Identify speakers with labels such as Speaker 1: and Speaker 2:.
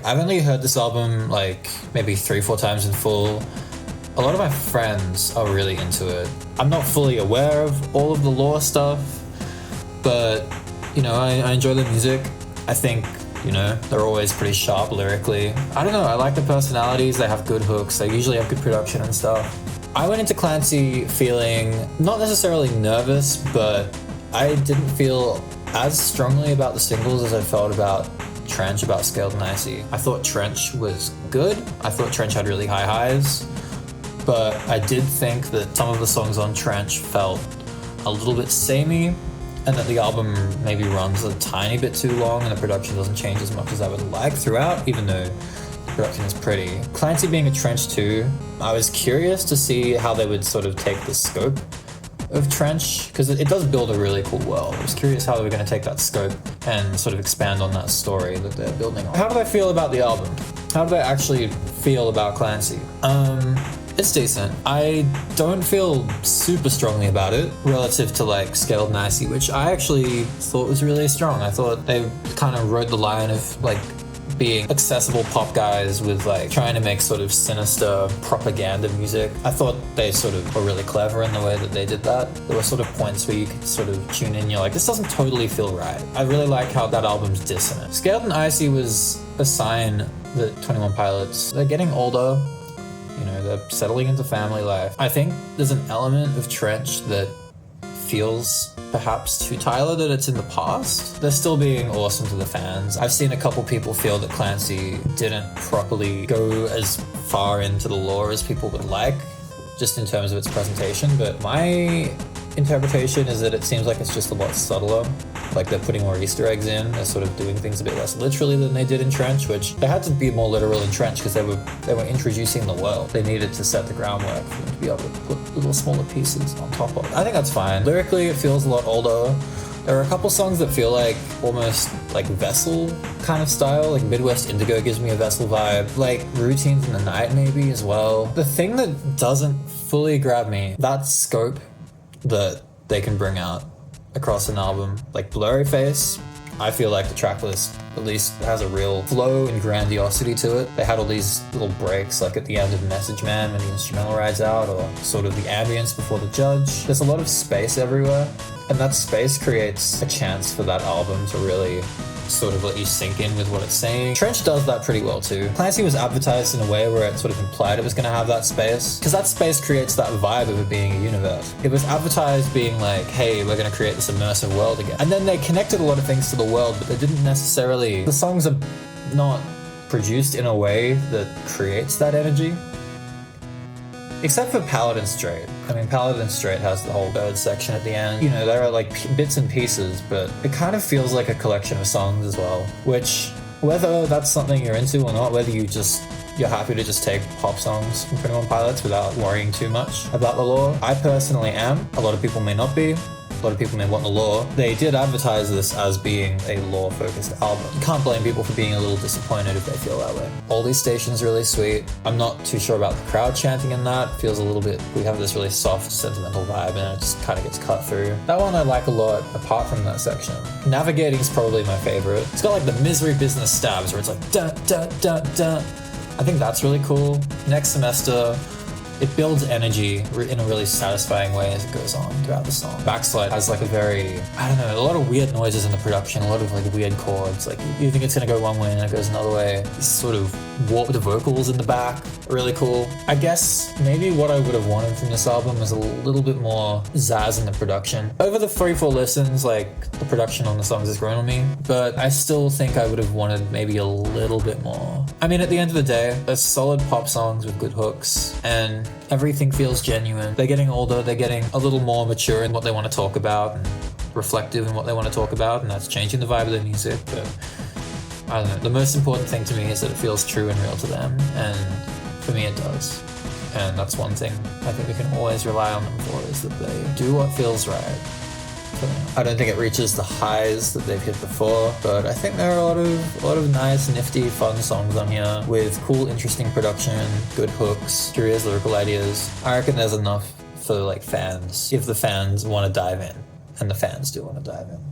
Speaker 1: I've only heard this album like maybe 3-4 times in full. A lot of my friends are really into it. I'm not fully aware of all of the lore stuff, but you know, I enjoy the music. I think, you know, they're always pretty sharp lyrically. I don't know, I like the personalities, they have good hooks, they usually have good production and stuff. I went into Clancy feeling not necessarily nervous, but I didn't feel as strongly about the singles as I felt about Trench, about Scaled and Icy. I thought Trench was good. I thought Trench had really high highs, but I did think that some of the songs on Trench felt a little bit samey, and that the album maybe runs a tiny bit too long and the production doesn't change as much as I would like throughout, even though the production is pretty. Clancy being a Trench too, I was curious to see how they would sort of take the scope of Trench, because it does build a really cool world. I was curious how they were going to take that scope and sort of expand on that story that they're building on. How do I feel about the album? How do I actually feel about Clancy? It's decent. I don't feel super strongly about it relative to like Scaled and Icy, which I actually thought was really strong. I thought they kind of rode the line of like being accessible pop guys with like trying to make sort of sinister propaganda music. I thought they sort of were really clever in the way that they did that. There were sort of points where you could sort of tune in, you're like, this doesn't totally feel right. I really like how that album's dissonant. Scaled and Icy was a sign that 21 Pilots, they're getting older, you know, they're settling into family life. I think there's an element of Trench that feels perhaps to Tyler that it's in the past. They're still being awesome to the fans. I've seen a couple people feel that Clancy didn't properly go as far into the lore as people would like, just in terms of its presentation, but my interpretation is that it seems like it's just a lot subtler. Like they're putting more Easter eggs in, they're sort of doing things a bit less literally than they did in Trench, which they had to be more literal in Trench because they were introducing the world. They needed to set the groundwork for them to be able to put little smaller pieces on top of it. I think that's fine. Lyrically, it feels a lot older. There are a couple songs that feel like almost like Vessel kind of style, like Midwest Indigo gives me a Vessel vibe, like Routines in the Night maybe as well. The thing that doesn't fully grab me, that scope that they can bring out across an album. Like Blurry Face, I feel like the track list at least has a real flow and grandiosity to it. They had all these little breaks like at the end of Message Man when the instrumental rides out, or sort of the ambience before the judge. There's a lot of space everywhere, and that space creates a chance for that album to really sort of let you sink in with what it's saying. Trench does that pretty well too. Clancy was advertised in a way where it sort of implied it was going to have that space, because that space creates that vibe of it being a universe. It was advertised being like, hey, we're going to create this immersive world again. And then they connected a lot of things to the world, but they didn't necessarily... The songs are not produced in a way that creates that energy. Except for Paladin Straight. I mean, Paladin Straight has the whole bird section at the end. You know, there are like bits and pieces, but it kind of feels like a collection of songs as well, which, whether that's something you're into or not, whether you're happy to just take pop songs from 21 Pilots without worrying too much about the lore. I personally am. A lot of people may not be. A lot of people may want the lore. They did advertise this as being a lore-focused album. You can't blame people for being a little disappointed if they feel that way. All these stations really sweet. I'm not too sure about the crowd chanting in that. It feels a little bit, we have this really soft, sentimental vibe and it just kind of gets cut through. That one I like a lot apart from that section. Navigating is probably my favorite. It's got like the Misery Business stabs where it's like dun dun dun dun. I think that's really cool. Next Semester, it builds energy in a really satisfying way as it goes on throughout the song. Backslide has like a very, I don't know, a lot of weird noises in the production, a lot of like weird chords. Like you think it's gonna go one way and it goes another way. It's sort of warped vocals in the back, really cool. I guess maybe what I would have wanted from this album was a little bit more zazz in the production. Over the 3-4 listens, like the production on the songs has grown on me, but I still think I would have wanted maybe a little bit more. I mean, at the end of the day, they're solid pop songs with good hooks, and everything feels genuine. They're getting older, they're getting a little more mature in what they want to talk about, and reflective in what they want to talk about, and that's changing the vibe of their music. But I don't know, the most important thing to me is that it feels true and real to them, and for me it does. And that's one thing I think we can always rely on them for, is that they do what feels right. I don't think it reaches the highs that they've hit before, but I think there are a lot of nice, nifty, fun songs on here with cool, interesting production, good hooks, curious lyrical ideas. I reckon there's enough for like fans, if the fans want to dive in, and the fans do want to dive in.